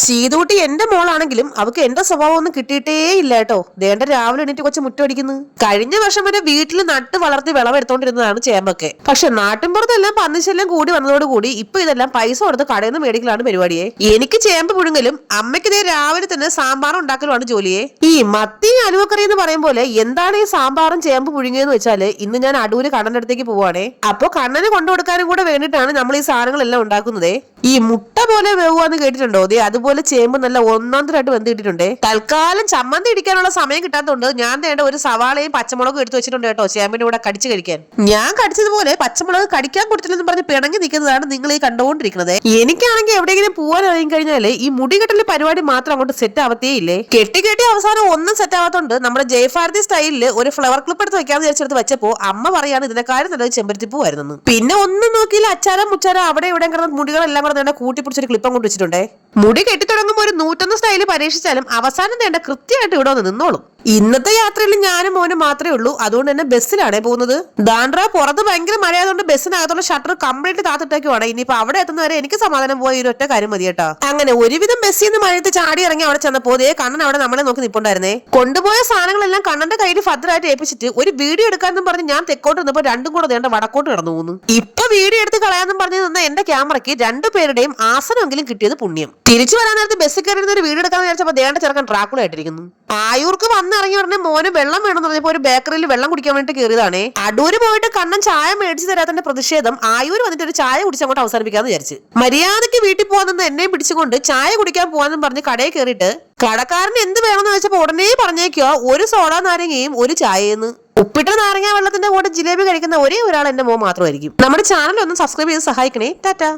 സീതൂട്ടി എന്റെ മോളാണെങ്കിലും അവക്ക് എന്റെ സ്വഭാവം ഒന്നും കിട്ടിയിട്ടേ ഇല്ല കേട്ടോ. ദേണ്ട രാവിലെ എണീറ്റ് കൊച്ചു മുറ്റടിക്കുന്നു. കഴിഞ്ഞ വർഷം വരെ വീട്ടിൽ നട്ട് വളർത്തി വിളവെടുത്തോണ്ടിരുന്നതാണ് ചേമ്പൊക്കെ. പക്ഷെ നാട്ടിൻപുറത്തെല്ലാം പന്നിശല്യം കൂടി വന്നതോടുകൂടി ഇപ്പൊ ഇതെല്ലാം പൈസ കൊടുത്ത് കടയിൽ നിന്ന് മേടിക്കലാണ് പരിപാടിയെ. എനിക്ക് ചേമ്പ് പുഴുങ്ങലും അമ്മയ്ക്ക് ഇതേ രാവിലെ തന്നെ സാമ്പാർ ഉണ്ടാക്കലുമാണ് ജോലിയെ. ഈ മത്തി അലുവക്കറി എന്ന് പറയും പോലെ എന്താണ് ഈ സാമ്പാറും ചേമ്പ് പുഴുങ്ങിയെന്ന് വെച്ചാല് ഇന്ന് ഞാൻ അടൂര് കണ്ണന്റെ അടുത്തേക്ക് പോവാണേ. അപ്പൊ കണ്ണന് കൊണ്ടുകൊടുക്കാനും കൂടെ വേണ്ടിയിട്ടാണ് നമ്മൾ ഈ സാധനങ്ങളെല്ലാം ഉണ്ടാക്കുന്നതേ. ഈ മുട്ട പോലെ വേവുവാന്ന് കേട്ടിട്ടുണ്ടോ? അതെ അതുപോലെ ചേമ്പ് നല്ല ഒന്നാന്തരായിട്ട് വെന്തിട്ടിട്ടുണ്ട്. തൽക്കാലം ചമ്മന്തി ഇടിക്കാനുള്ള സമയം കിട്ടാത്തതുകൊണ്ട് ഞാൻ വേണ്ട ഒരു സവാളയും പച്ചമുളകും എടുത്തു വെച്ചിട്ടുണ്ട് കേട്ടോ, ചേമ്പിന്റെ കൂടെ കടിച്ചു കഴിക്കാൻ. ഞാൻ കടിച്ചതുപോലെ പച്ചമുളക് കടിക്കാൻ കൊടുത്തില്ലെന്ന് പറഞ്ഞ് പിണങ്ങി നിൽക്കുന്നതാണ് നിങ്ങൾ ഈ കണ്ടുകൊണ്ടിരിക്കുന്നത്. എനിക്കാണെങ്കിൽ എവിടെയെങ്കിലും പോകാൻ ഇറങ്ങി കഴിഞ്ഞാല് ഈ മുടികെട്ടൽ പരിപാടി മാത്രം അങ്ങോട്ട് സെറ്റ് ആവത്തേ ഇല്ലേ. കെട്ടി അവസാനം ഒന്നും സെറ്റ് ആവാത്തോണ്ട് നമ്മുടെ ജയഭാരതി സ്റ്റൈലില് ഒരു ഫ്ലവർ ക്ലിപ്പ് എടുത്ത് വെക്കാന്ന് വിചാരിച്ചെടുത്ത് വെച്ചപ്പോ അമ്മ പറയാണ് ഇതിനെക്കാരും നല്ലത് ചെമ്പരത്തിപ്പൂവായിരുന്നു. പിന്നെ ഒന്നും നോക്കിയില്ല, അച്ചാരം മുച്ചാരം അവിടെ ഇവിടെ കിടന്ന മുടികളെല്ലാം കൂടെ കൂട്ടിപ്പിടിച്ചൊരു ക്ലിപ്പ് അങ്ങോട്ട് വെച്ചിട്ടുണ്ടേ. മുടി കെട്ടിത്തുടങ്ങുമ്പോൾ ഒരു 101 സ്റ്റൈല് പരീക്ഷിച്ചാലും അവസാനം വേണ്ട കൃത്യമായിട്ട് ഇവിടെ വന്ന് നിന്നോളും. ഇന്നത്തെ യാത്രയിൽ ഞാനും മോനും മാത്രമേ ഉള്ളൂ. അതുകൊണ്ട് തന്നെ ബസ്സിലാണേ പോകുന്നത്. ദാണ്ട്ര പുറത്ത് ഭയങ്കര മഴയായതുകൊണ്ട് ബസ്സിനകത്തുള്ള ഷട്ടർ കംപ്ലീറ്റ് താത്തിട്ടേക്കുവാണ്. ഇനിയിപ്പോ അവിടെ എത്തുന്നവരെ എനിക്ക് സമാധാനം പോയി ഒരു ഒറ്റ കാര്യം മതി കേട്ടോ. അങ്ങനെ ഒരുവിധം ബസ്സിൽ നിന്ന് മഴയത്ത് ചാടി ഇറങ്ങി അവിടെ ചെന്നപ്പോ ദേ കണ്ണൻ അവിടെ നമ്മളെ നോക്കി നിൽപ്പുണ്ടായിരുന്നേ. കൊണ്ടുപോയ സാധനങ്ങളെല്ലാം കണ്ണന്റെ കയ്യിൽ ഭദ്രമായിട്ട് ഏൽപ്പിച്ചിട്ട് ഒരു വീഡിയോ എടുക്കാന്നും പറഞ്ഞ് ഞാൻ തെക്കോട്ട് നിന്നപ്പോ രണ്ടും കൂടെ ദേണ്ട വടക്കോട്ട് കിടന്നു പോകുന്നു. ഇപ്പൊ വീഡിയോ എടുത്ത് കളയാന്നും പറഞ്ഞ് നിന്ന എന്റെ ക്യാമറയ്ക്ക് രണ്ടുപേരുടെയും ആസനമെങ്കിലും കിട്ടിയത് പുണ്യം. തിരിച്ചു വരാൻ നേരത്ത് ബസ്സിൽ കയറി ഒരു വീഡിയോ എടുക്കാന്ന് വിചാരിച്ചപ്പോ ദേണ്ട ചെറുക്കൻ ട്രാക്കുള ആയിട്ടിരിക്കുന്നു. ആയൂർക്ക് വന്നിറങ്ങി ഉടനെ മോന് വെള്ളം വേണമെന്ന് പറഞ്ഞപ്പോ ഒരു ബേക്കറിയിൽ വെള്ളം കുടിക്കാൻ വേണ്ടി കയറിയതാണേ. അടൂര് പോയിട്ട് കണ്ണൻ ചായ മേടിച്ചു തരാത്തതിന്റെ പ്രതിഷേധം ആയൂർ വന്നിട്ട് ഒരു ചായ കുടിച്ച് അങ്ങോട്ട് അവസാനിപ്പിക്കാന്ന് വിചാരിച്ചു. മര്യാദയ്ക്ക് വീട്ടിൽ പോകാൻ എന്നെയും പിടിച്ചുകൊണ്ട് ചായ കുടിക്കാൻ പോകാന്നും പറഞ്ഞ് കടയിൽ കയറിയിട്ട് കടക്കാരൻ എന്ത് വേണമെന്ന് വെച്ചപ്പോ ഉടനെ പറഞ്ഞേക്കോ ഒരു സോഡ നാരങ്ങയും ഒരു ചായയെന്ന്. ഉപ്പിട്ട നാരങ്ങ വെള്ളത്തിന്റെ കൂടെ ജിലേബി കഴിക്കുന്ന ഒരേ ഒരാൾ എന്റെ മോൻ മാത്രമായിരിക്കും. നമ്മുടെ ചാനൽ ഒന്ന് സബ്സ്ക്രൈബ് ചെയ്ത് സഹായിക്കണേ. ടാറ്റാ.